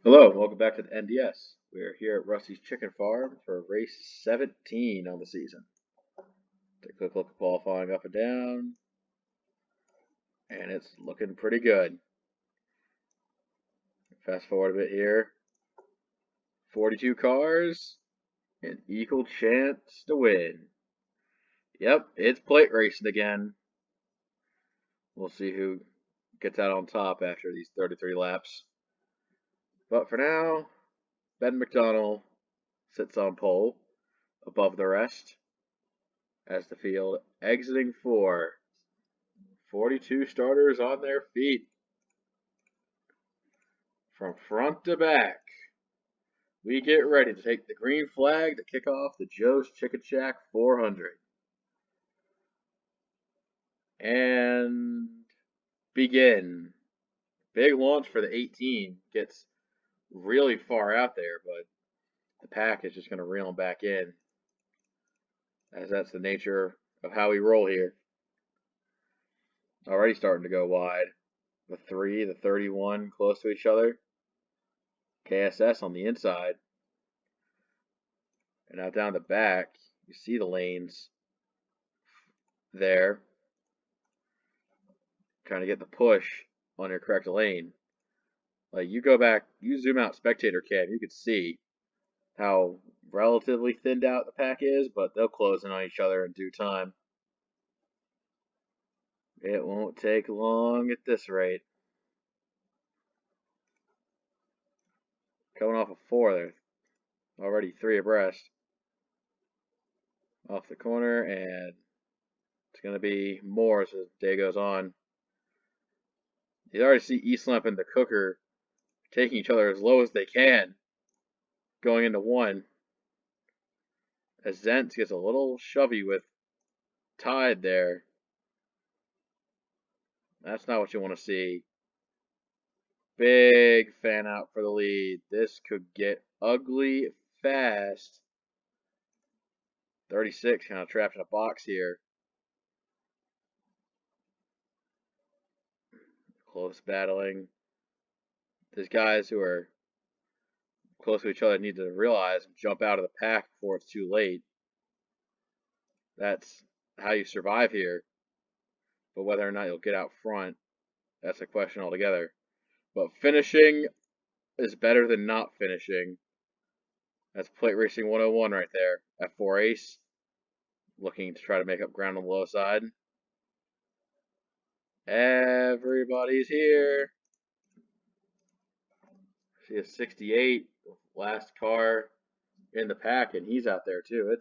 Hello, welcome back to the NDS. We're here at Rusty's Chicken Farm for race 17 on the season. Take a quick look at qualifying up and down, and it's looking pretty good. Fast forward a bit here. 42 cars, an equal chance to win. Yep, it's plate racing again. We'll see who gets out on top after these 33 laps. But for now, Ben McDonald sits on pole above the rest as the field exiting for 42 starters on their feet. From front to back, we get ready to take the green flag to kick off the Joe's Chicken Shack 400. And begin. Big launch for the 18. Gets really far out there, but the pack is just going to reel him back in, as that's the nature of how we roll here. Already starting to go wide. The 3, the 31 close to each other. KSS on the inside. And now down the back, you see the lanes there. Trying to get the push on your correct lane. Like, you go back, you zoom out spectator cam, you can see how relatively thinned out the pack is, but they'll close in on each other in due time. It won't take long at this rate. Coming off of 4 there. Already 3 abreast. Off the corner, and it's going to be more as the day goes on. You already see Eastlamp and the Cooker taking each other as low as they can going into 1. As Zentz gets a little shovey with Tide there. That's not what you want to see. Big fan out for the lead. This could get ugly fast. 36 kind of trapped in a box here. Close battling. These guys who are close to each other need to realize and jump out of the pack before it's too late. That's how you survive here. But whether or not you'll get out front, that's a question altogether. But finishing is better than not finishing. That's Plate Racing 101 right there. F4 Ace, looking to try to make up ground on the low side. Everybody's here. See a 68, last car in the pack, and he's out there too.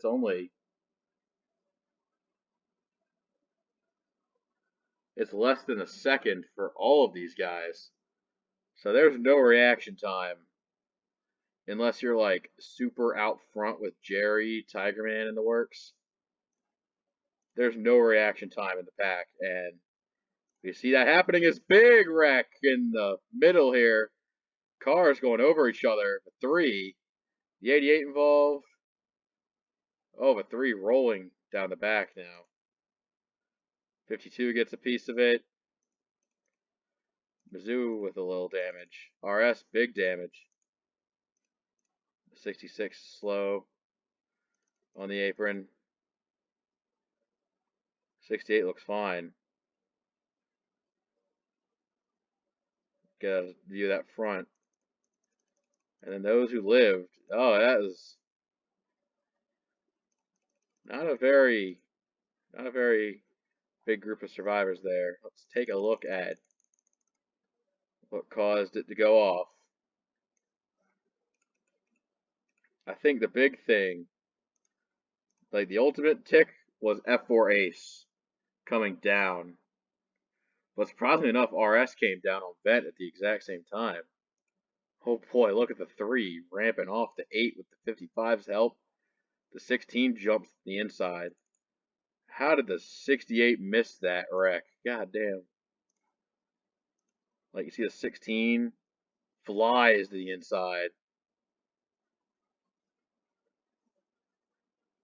It's less than a second for all of these guys. So there's no reaction time. Unless you're like super out front with Jerry, Tigerman in the works. There's no reaction time in the pack. And you see that happening is big wreck in the middle here. Cars going over each other. 3. The 88 involved. Oh, but 3 rolling down the back now. 52 gets a piece of it. Mizzou with a little damage. RS, big damage. 66 slow on the apron. 68 looks fine. Get a view of that front. And then those who lived. Oh, that is not a very big group of survivors there. Let's take a look at what caused it to go off. I think the big thing, like the ultimate tick, was F4 Ace coming down. But surprisingly enough, RS came down on Vet at the exact same time. Oh boy, look at the 3 ramping off the 8 with the 55's help. The 16 jumps the inside. How did the 68 miss that wreck? God damn. Like, you see the 16 flies to the inside.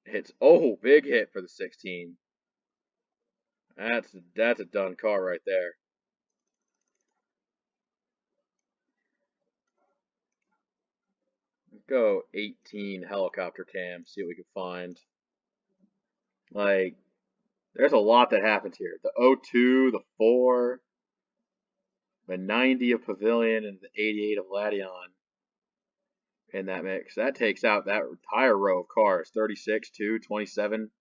Hits, oh, big hit for the 16. That's a done car right there. Go 18 helicopter cam, see what we can find. Like, there's a lot that happens here. The 02, the 4, the 90 of Pavilion, and the 88 of Ladion in that mix. That takes out that entire row of cars. 36, 2, 27.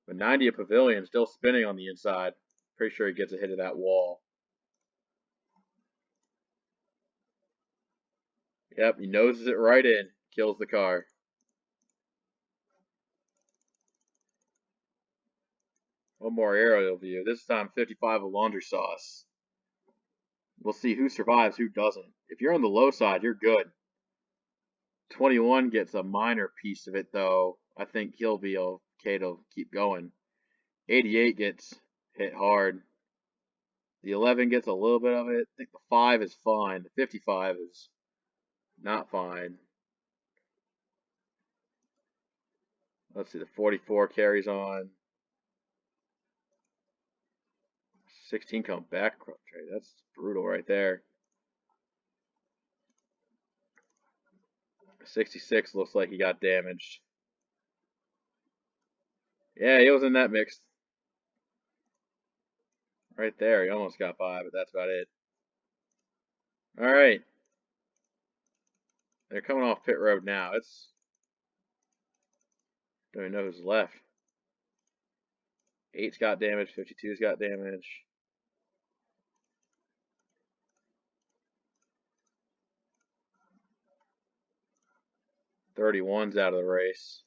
But 90 of Pavilion still spinning on the inside. Pretty sure he gets a hit of that wall. Yep, he noses it right in. Kills the car. One more aerial view. This time 55 of Laundry Sauce. We'll see who survives, who doesn't. If you're on the low side, you're good. 21 gets a minor piece of it, though. I think he'll be okay to keep going. 88 gets hit hard. The 11 gets a little bit of it. I think the 5 is fine. The 55 is not fine. Let's see, the 44 carries on. 16 come back. That's brutal right there. 66 looks like he got damaged. Yeah, he was in that mix. Right there, he almost got by, but that's about it. All right. They're coming off pit road now. Don't even know who's left. 8's got damage, 52's got damage. 31's out of the race.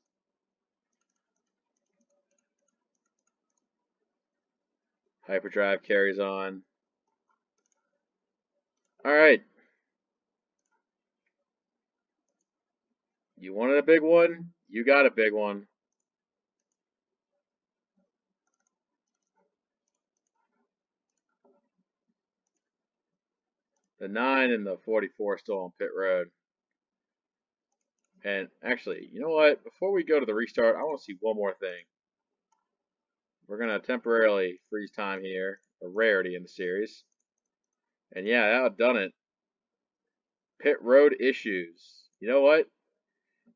Hyperdrive carries on. All right. You wanted a big one? You got a big one. The 9 and the 44 are still on pit road. And actually, you know what? Before we go to the restart, I want to see one more thing. We're going to temporarily freeze time here. A rarity in the series. And yeah, that done it. Pit road issues. You know what?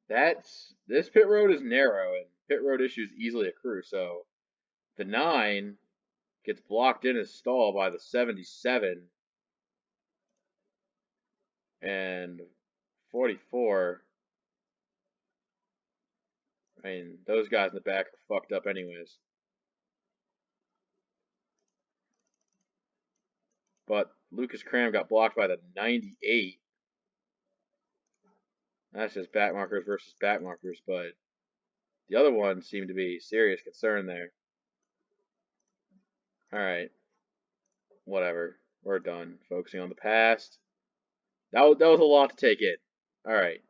This pit road is narrow and pit road issues easily accrue. So the 9 gets blocked in his stall by the 77 and 44. I mean, those guys in the back are fucked up anyways. But Lucas Cram got blocked by the 98. That's just back markers versus back markers, but the other one seemed to be serious concern there. Alright. Whatever. We're done. Focusing on the past. That was a lot to take in. Alright.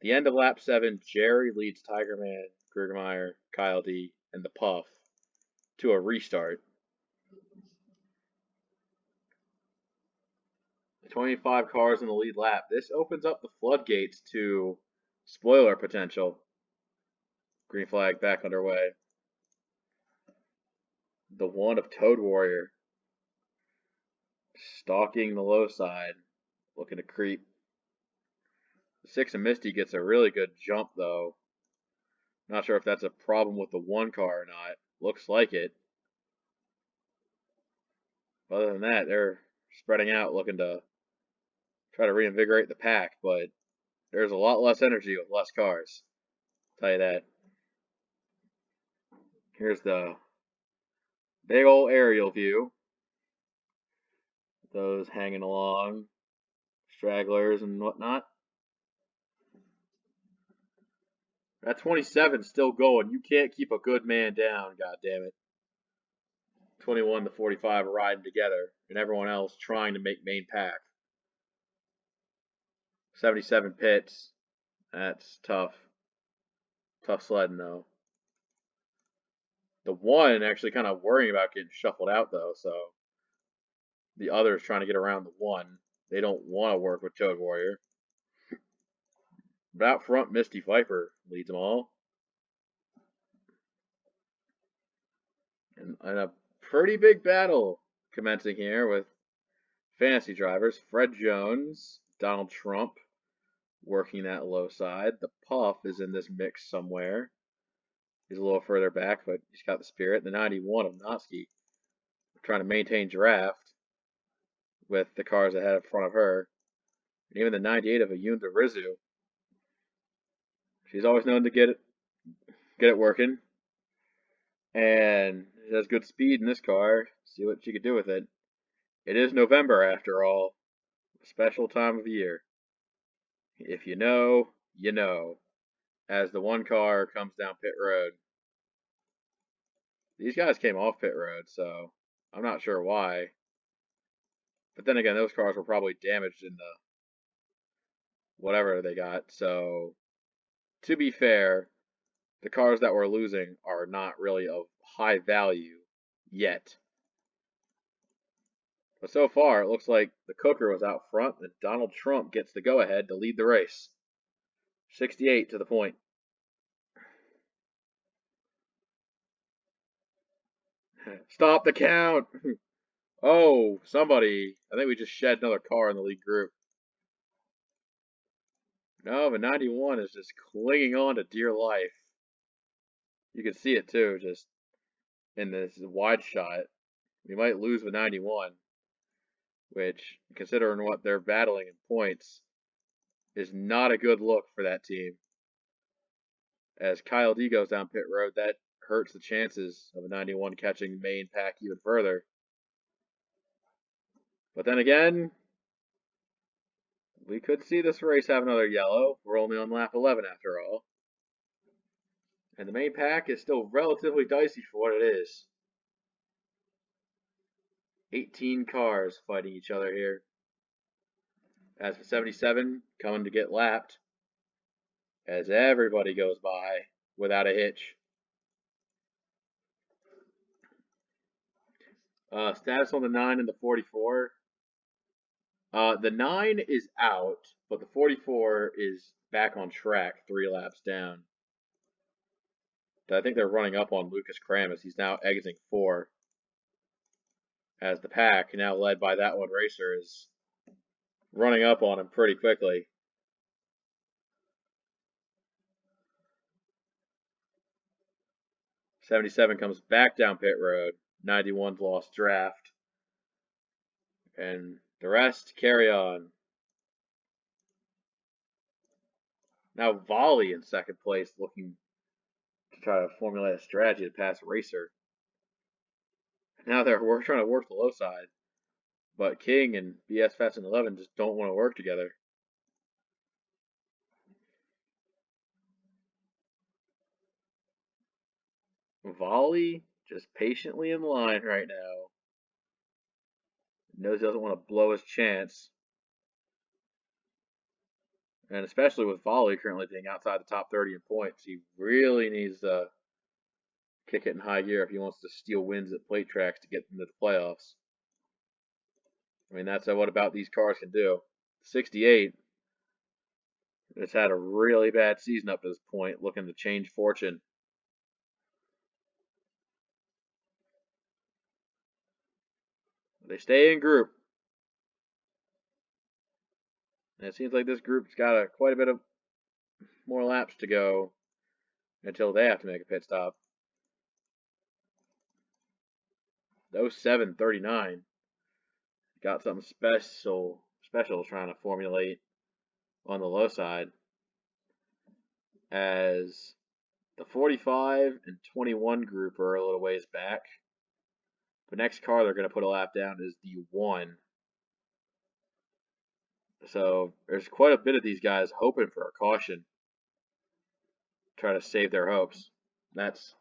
The end of lap 7, Jerry leads Tigerman, Kriegermeyer, Kyle D, and the Puff to a restart. 25 cars in the lead lap. This opens up the floodgates to spoiler potential. Green flag back underway. The 1 of Toad Warrior. Stalking the low side. Looking to creep. The 6 of Misty gets a really good jump, though. Not sure if that's a problem with the 1 car or not. Looks like it. Other than that, they're spreading out, looking to try to reinvigorate the pack, but there's a lot less energy with less cars. I'll tell you that. Here's the big old aerial view. Those hanging along, stragglers and whatnot. That 27's still going. You can't keep a good man down, god damn it. 21 to 45 are riding together, and everyone else trying to make main pack. 77 pits. That's tough. Tough sledding, though. The 1 actually kind of worrying about getting shuffled out, though, so the others trying to get around the 1. They don't want to work with Toad Warrior. But out front, Misty Viper leads them all. And a pretty big battle commencing here with fantasy drivers. Fred Jones Donald Trump working that low side. The Puff is in this mix somewhere. He's a little further back, but he's got the spirit. The 91 of Notsky trying to maintain draft with the cars ahead in front of her. And even the 98 of Ayunda Rizu. She's always known to get it working. And she has good speed in this car. See what she could do with it. It is November after all. A special time of year. If you know, you know. As the one car comes down pit road. These guys came off pit road, so I'm not sure why. But then again, those cars were probably damaged in the whatever they got. So, to be fair, the cars that we're losing are not really of high value yet. But so far, it looks like the Cooker was out front, and Donald Trump gets the go-ahead to lead the race. 68 to the point. Stop the count! Oh, somebody. I think we just shed another car in the lead group. No, but 91 is just clinging on to dear life. You can see it too, just in this wide shot. We might lose with 91, which, considering what they're battling in points, is not a good look for that team. As Kyle D goes down pit road, that hurts the chances of a 91 catching main pack even further. But then again, we could see this race have another yellow. We're only on lap 11 after all. And the main pack is still relatively dicey for what it is. 18 cars fighting each other here. As for 77, coming to get lapped. As everybody goes by without a hitch. Status on the 9 and the 44. The 9 is out, but the 44 is back on track 3 laps down. I think they're running up on Lucas Cram as he's now exiting 4. As the pack, now led by that one racer, is running up on him pretty quickly. 77 comes back down pit road. 91's lost draft. And the rest carry on. Now Volley in second place, looking to try to formulate a strategy to pass Racer. Now we're trying to work the low side. But King and BS Fast and 11 just don't want to work together. Volley just patiently in line right now. Knows he doesn't want to blow his chance. And especially with Volley currently being outside the top 30 in points, he really needs to kick it in high gear if he wants to steal wins at plate tracks to get into the playoffs. I mean, that's what about these cars can do. 68 has had a really bad season up to this point, looking to change fortune. They stay in group. And it seems like this group's got quite a bit of more laps to go until they have to make a pit stop. Those 7:39 got something special trying to formulate on the low side, as the 45 and 21 group are a little ways back. The next car they're going to put a lap down is the 1. So there's quite a bit of these guys hoping for a caution, try to save their hopes. That's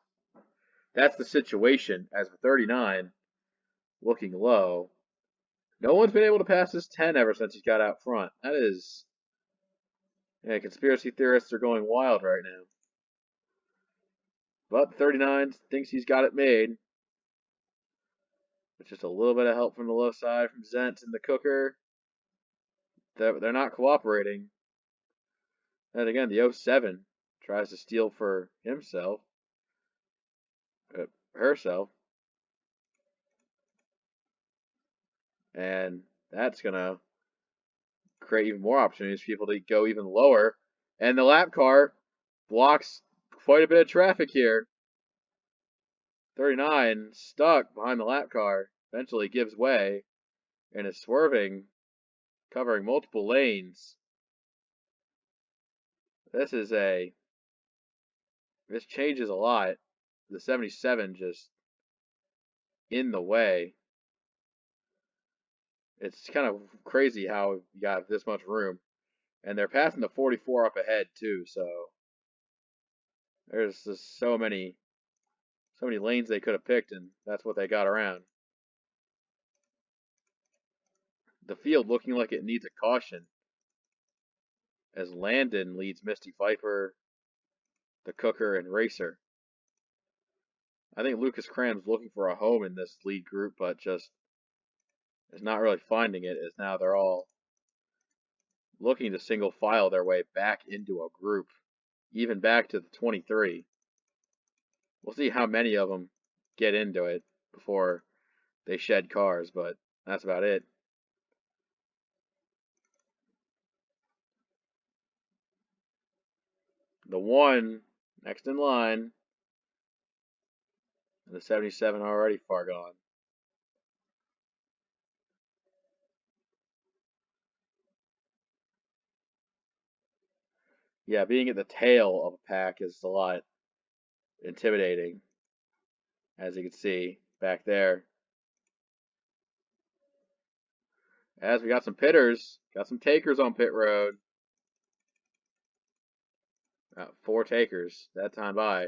the situation. As for 39, looking low, no one's been able to pass this 10 ever since he got out front. That is, yeah, conspiracy theorists are going wild right now. But 39 thinks he's got it made. With just a little bit of help from the low side from Zent and the Cooker. They're not cooperating. And again, the 07 tries to steal for himself. Herself. And that's going to create even more opportunities for people to go even lower. And the lap car blocks quite a bit of traffic here. 39 stuck behind the lap car, eventually gives way and is swerving, covering multiple lanes. This changes a lot. The 77 just in the way. It's kind of crazy how you got this much room. And they're passing the 44 up ahead too, so there's just so many lanes they could have picked, and that's what they got around. The field looking like it needs a caution as Landon leads Misty Pfeiffer, the Cooker, and Racer. I think Lucas Cram's looking for a home in this lead group, but just is not really finding it, as now they're all looking to single file their way back into a group, even back to the 23. We'll see how many of them get into it before they shed cars, but that's about it. The 1 next in line, and the 77 already far gone. Yeah, being at the tail of a pack is a lot intimidating, as you can see back there. As we got some pitters, got some takers on pit road. 4 takers that time by.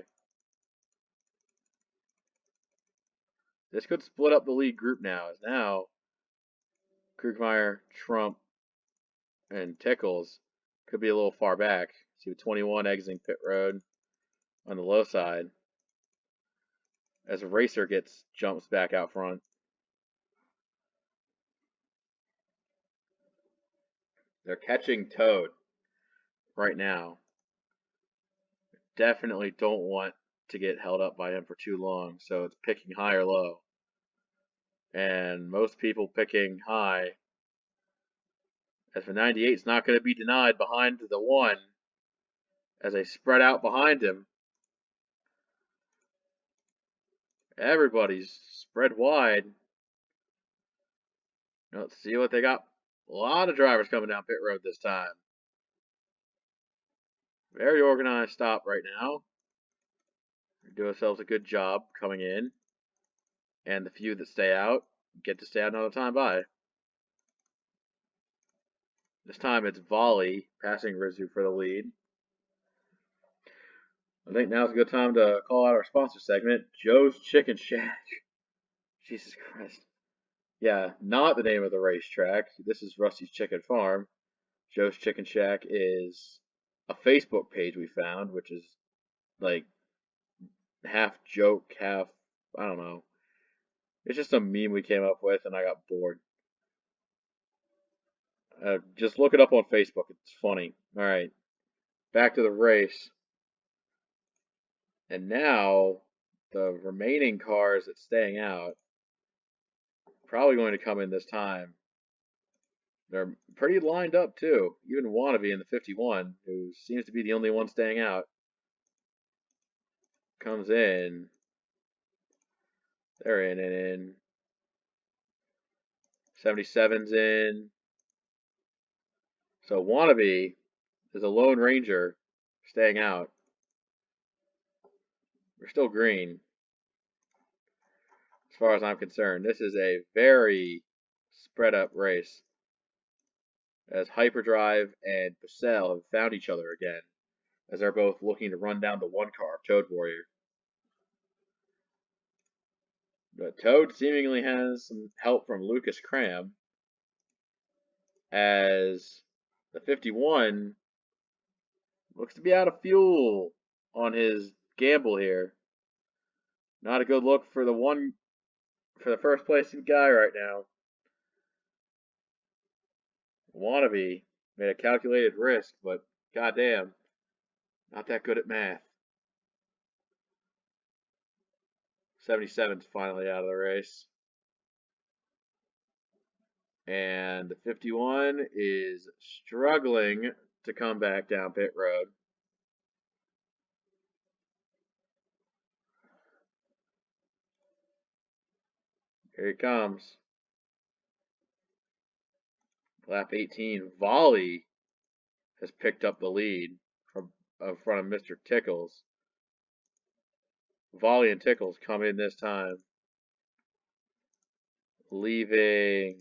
This could split up the lead group now, as now Krugmeyer, Trump, and Tickles could be a little far back. See, 21 exiting pit road on the low side as a Racer jumps back out front. They're catching Toad right now. Definitely don't want to get held up by him for too long, so it's picking high or low. And most people picking high. As for 98, it's not going to be denied behind the 1 as they spread out behind him. Everybody's spread wide. Let's see what they got. A lot of drivers coming down pit road this time. Very organized stop right now. We do ourselves a good job coming in. And the few that stay out get to stay out another time by. This time it's Volley passing Rizzu for the lead. I think now's a good time to call out our sponsor segment, Joe's Chicken Shack. Jesus Christ. Yeah, not the name of the racetrack. This is Rusty's Chicken Farm. Joe's Chicken Shack is a Facebook page we found, which is like half joke, half, I don't know. It's just a meme we came up with and I got bored. Just look it up on Facebook. It's funny. All right, back to the race. And now the remaining cars that's staying out probably going to come in this time. They're pretty lined up too. Even Wannabe in the 51, who seems to be the only one staying out, comes in. They're in and in. 77's in. So Wannabe is a Lone Ranger staying out. We're still green. As far as I'm concerned, this is a very spread up race. As Hyperdrive and Purcell have found each other again, as they're both looking to run down the 1 car of Toad Warrior. But Toad seemingly has some help from Lucas Cram, as the 51 looks to be out of fuel on his gamble here. Not a good look for the first place guy right now. Wannabe made a calculated risk, but goddamn, not that good at math. 77's finally out of the race. And the 51 is struggling to come back down pit road. Here he comes. Lap 18, Volley has picked up the lead from in front of Mr. Tickles. Volley and Tickles come in this time, leaving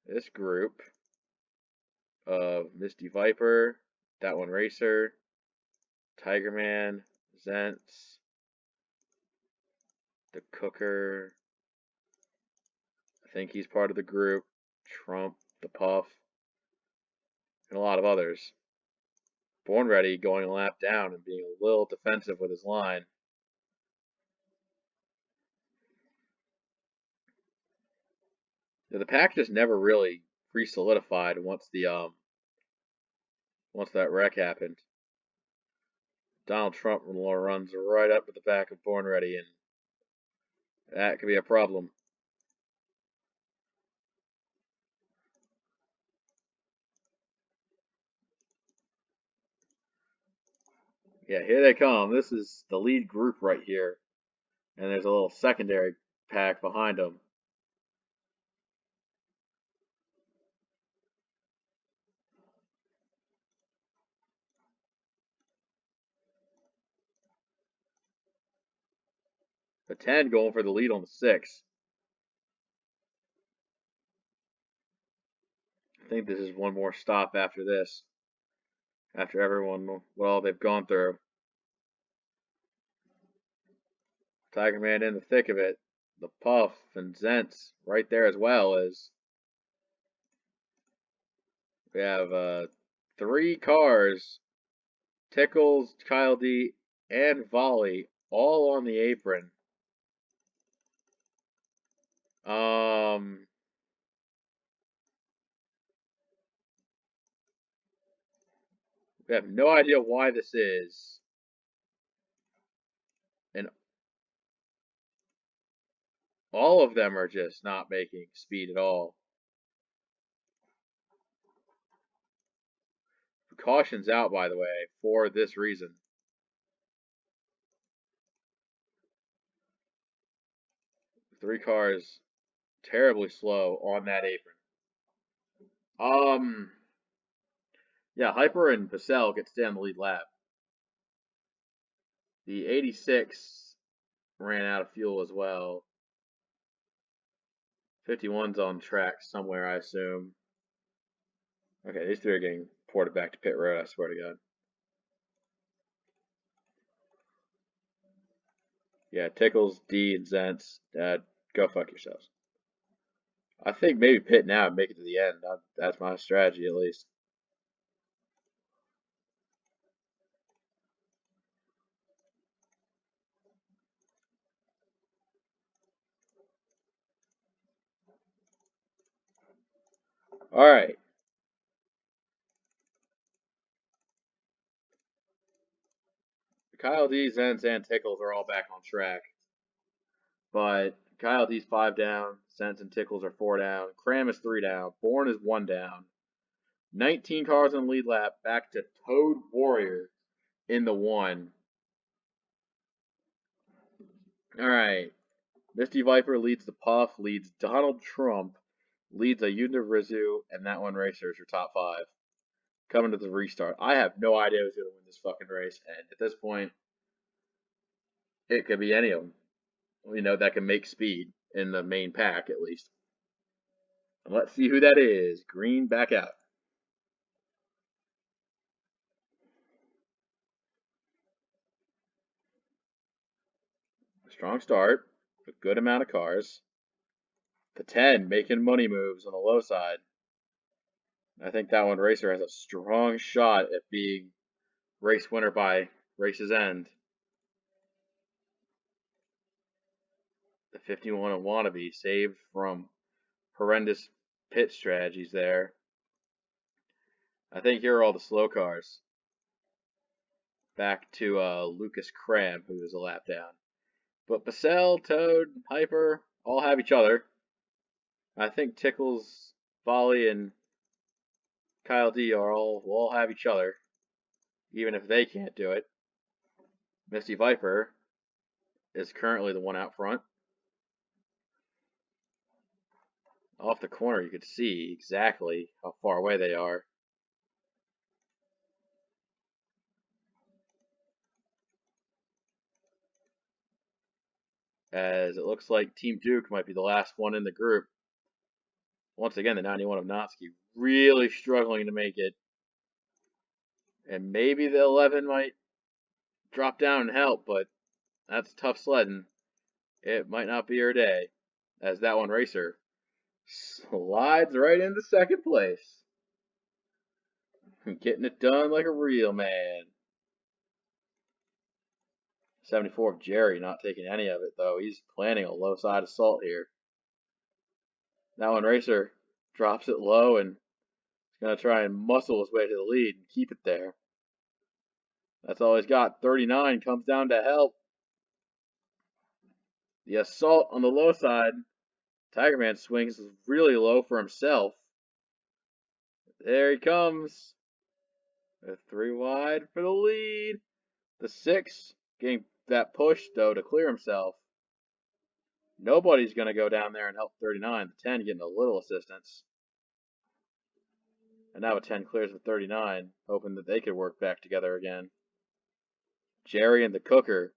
this group of Misty Viper, that one Racer, Tiger Man, Zents, the Cooker. I think he's part of the group. Trump, the Puff, and a lot of others. Born Ready going a lap down and being a little defensive with his line. The pack just never really pre-solidified once that wreck happened. Donald Trump runs right up to the back of Born Ready, and that could be a problem. Yeah, here they come. This is the lead group right here, and there's a little secondary pack behind them. The 10 going for the lead on the 6. I think this is one more stop after this. After everyone, well, they've gone through. Tiger Man in the thick of it. The Puff and Zents right there as well as we have 3 cars, Tickles, Kyle D, and Volley, all on the apron. We have no idea why this is. And all of them are just not making speed at all. Caution's out, by the way, for this reason. Three cars terribly slow on that apron. Yeah, Hyper and Pacell get to stay on the lead lap. The 86 ran out of fuel as well. 51's on track somewhere, I assume. Okay, these 3 are getting ported back to pit road, I swear to God. Yeah, Tickles, D, and Zents, go fuck yourselves. I think maybe pit now and make it to the end. That's my strategy, at least. All right. Kyle D, Zents, and Tickles are all back on track. But Kyle D's 5 down. Zents and Tickles are 4 down. Cram is 3 down. Bourne is 1 down. 19 cars on the lead lap. Back to Toad Warrior in the 1. All right. Misty Viper leads the Puff, leads Donald Trump, leads Ayunda Rizu, and that one Racer is your top 5. Coming to the restart. I have no idea who's going to win this fucking race, and at this point, it could be any of them. That can make speed in the main pack at least. And let's see who that is. Green back out. Strong start, a good amount of cars. The 10 making money moves on the low side. I think that one Racer has a strong shot at being race winner by race's end. The 51 and Wannabe saved from horrendous pit strategies there. I think here are all the slow cars. Back to Lucas Cram, who is a lap down. But Pacell, Toad, Hyper all have each other. I think Tickles, Folly and Kyle D will all have each other, even if they can't do it. Misty Viper is currently the one out front. Off the corner, you could see exactly how far away they are. As it looks like Team Duke might be the last one in the group. Once again, the 91 of Notsky really struggling to make it. And maybe the 11 might drop down and help, but that's tough sledding. It might not be her day, as that one racer slides right into second place. Getting it done like a real man. 74 of Jerry not taking any of it, though. He's planning a low side assault here. That one racer drops it low and is going to try and muscle his way to the lead and keep it there. That's all he's got. 39 comes down to help. The assault on the low side. Tiger Man swings really low for himself. There he comes. A 3 wide for the lead. The 6 getting that push, though, to clear himself. Nobody's going to go down there and help 39. The 10 getting a little assistance. And now a 10 clears with 39, hoping that they could work back together again. Jerry and the Cooker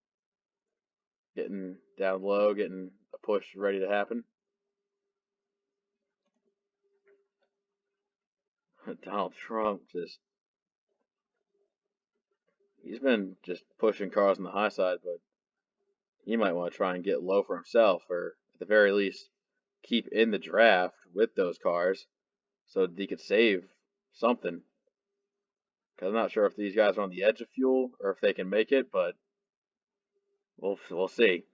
getting down low, getting a push ready to happen. Donald Trump he's been just pushing cars on the high side, but he might want to try and get low for himself, or at the very least, keep in the draft with those cars so that he could save something. Because I'm not sure if these guys are on the edge of fuel or if they can make it, but we'll see.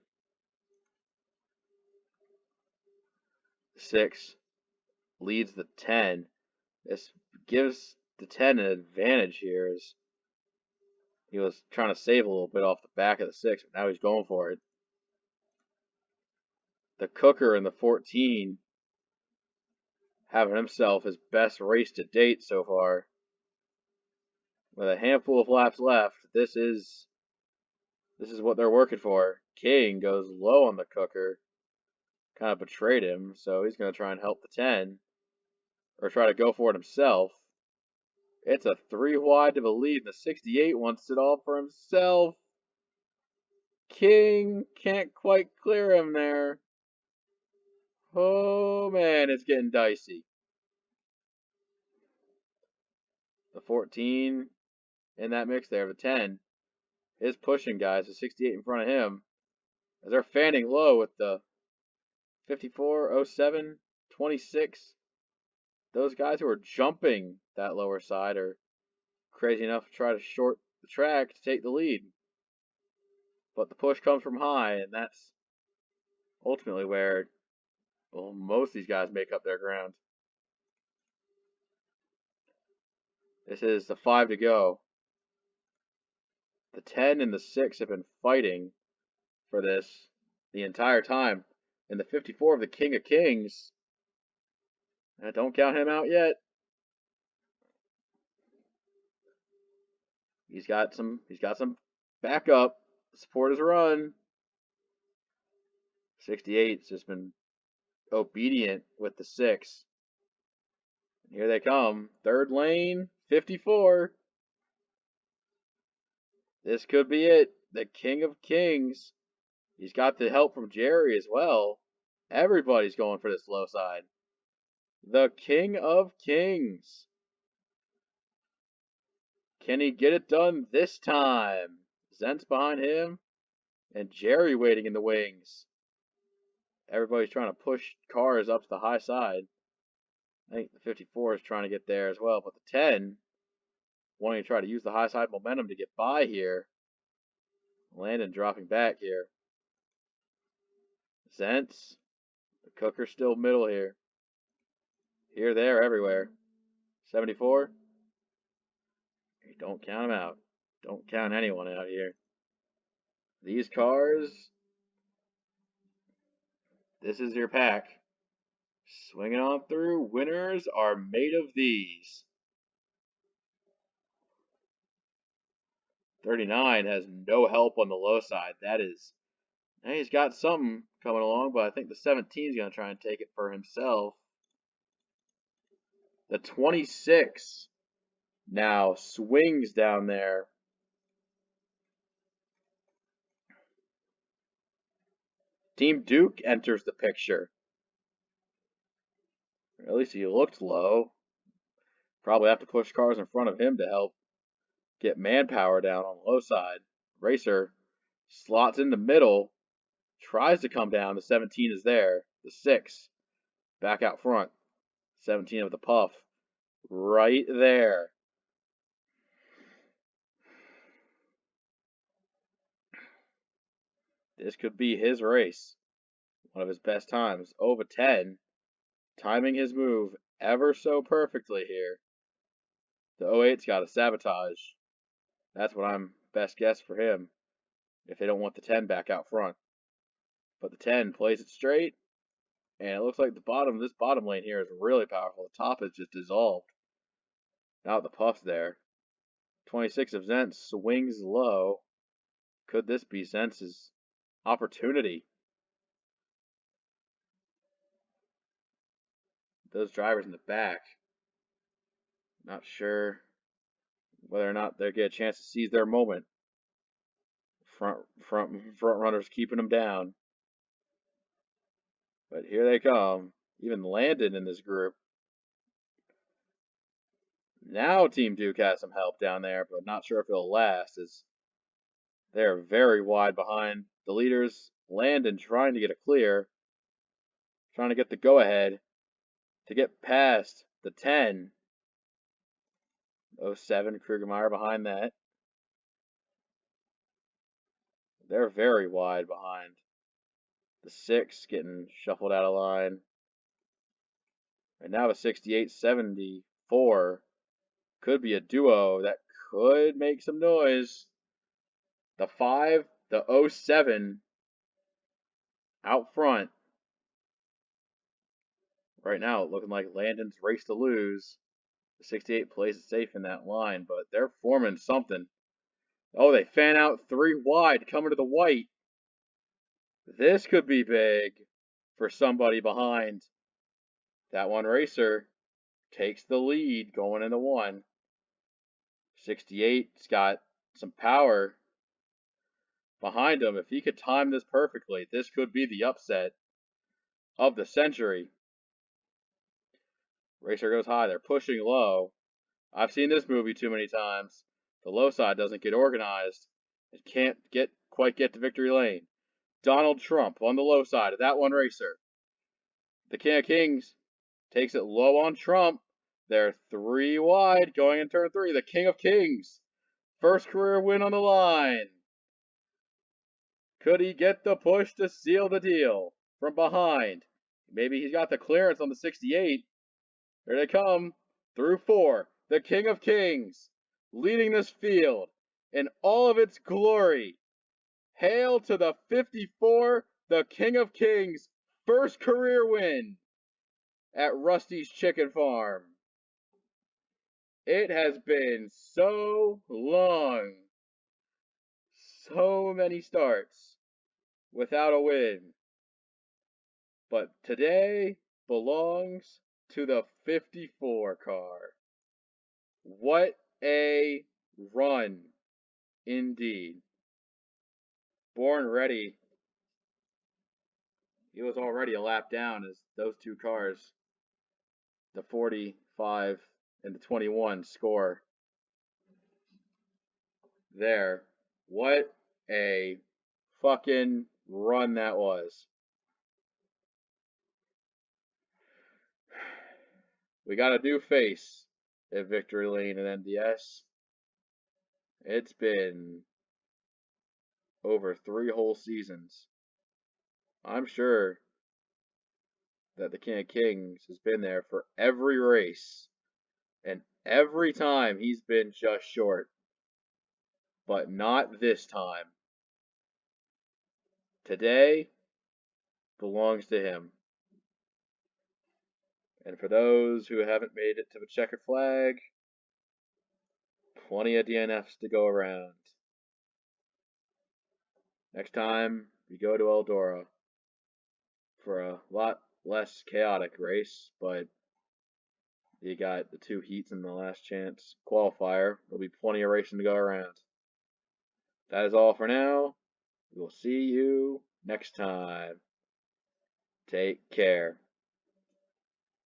6 leads the 10. This gives the 10 an advantage here as he was trying to save a little bit off the back of the 6, but now he's going for it. The Cooker in the 14 having himself his best race to date so far. With a handful of laps left, this is what they're working for. King goes low on the Cooker. Kind of betrayed him, so he's going to try and help the 10. Or try to go for it himself. It's a 3 wide to the lead. The 68 wants it all for himself. King can't quite clear him there. Oh man, it's getting dicey. The 14 in that mix there. The 10 is pushing guys. The 68 in front of him. As they're fanning low with the 54, 07, 26. Those guys who are jumping that lower side are crazy enough to try to short the track to take the lead. But the push comes from high, and that's ultimately where most of these guys make up their ground. This is the 5 to go. The 10 and the 6 have been fighting for this the entire time. And the 54 of the King of Kings, don't count him out yet. He's got some backup. Support his run. 68's just been obedient with the 6. Here they come. Third lane, 54. This could be it. The King of Kings. He's got the help from Jerry as well. Everybody's going for this low side. The King of Kings. Can he get it done this time? Zent's behind him. And Jerry waiting in the wings. Everybody's trying to push cars up to the high side. I think the 54 is trying to get there as well. But the 10 wanting to try to use the high side momentum to get by here. Landon dropping back here. Zent's. The Cooker still middle here. Here, there, everywhere. 74. Don't count them out. Don't count anyone out here. These cars, this is your pack. Swinging on through. Winners are made of these. 39 has no help on the low side. That is, he's got something coming along, but I think the 17 is going to try and take it for himself. The 26 now swings down there. Team Duke enters the picture. At least he looked low. Probably have to push cars in front of him to help get manpower down on the low side. Racer slots in the middle, tries to come down. The 17 is there. The 6 back out front. 17 of the puff right there. This could be his race. One of his best times. Over 10. Timing his move ever so perfectly here. The 08's got a sabotage. That's what I'm best guess for him. If they don't want the 10 back out front. But the 10 plays it straight. And it looks like this bottom lane here is really powerful. The top is just dissolved. Now the puff's there. 26 of Zentz swings low. Could this be Zentz's opportunity? Those drivers in the back, not sure whether or not they get a chance to seize their moment. Front runners keeping them down. But here they come. Even Landon in this group. Now Team Duke has some help down there, but not sure if it'll last, as they're very wide behind the leaders. Landon trying to get a clear, trying to get the go-ahead to get past the 10. 07 Krugermeyer behind that. They're very wide behind. The 6 getting shuffled out of line. And now the 68-74 could be a duo that could make some noise. The 5, the 07 out front. Right now, looking like Landon's race to lose. The 68 plays it safe in that line, but they're forming something. Oh, they fan out 3 wide coming to the white. This could be big for somebody behind. That one racer takes the lead going into 1. 68's got some power behind him. If he could time this perfectly, this could be the upset of the century. Racer goes high. They're pushing low. I've seen this movie too many times. The low side doesn't get organized. It can't quite get to victory lane. Donald Trump on the low side of that one racer. The King of Kings takes it low on Trump. They're 3 wide going in turn 3. The King of Kings. First career win on the line. Could he get the push to seal the deal from behind? Maybe he's got the clearance on the 68. Here they come through 4. The King of Kings leading this field in all of its glory. Hail to the 54, the King of Kings, first career win at Rusty's Chicken Farm. It has been so long, so many starts without a win. But today belongs to the 54 car. What a run indeed. Born ready. He was already a lap down as those 2 cars, the 45 and the 21, score there. What a fucking run that was. We got a new face at Victory Lane and NDS. It's been over 3 whole seasons. I'm sure that the King of Kings has been there for every race, and every time he's been just short. But not this time. Today belongs to him. And for those who haven't made it to the checkered flag, plenty of DNFs to go around. Next time you go to Eldora for a lot less chaotic race, but you got the 2 heats in the last chance qualifier. There'll be plenty of racing to go around. That is all for now. We will see you next time. Take care.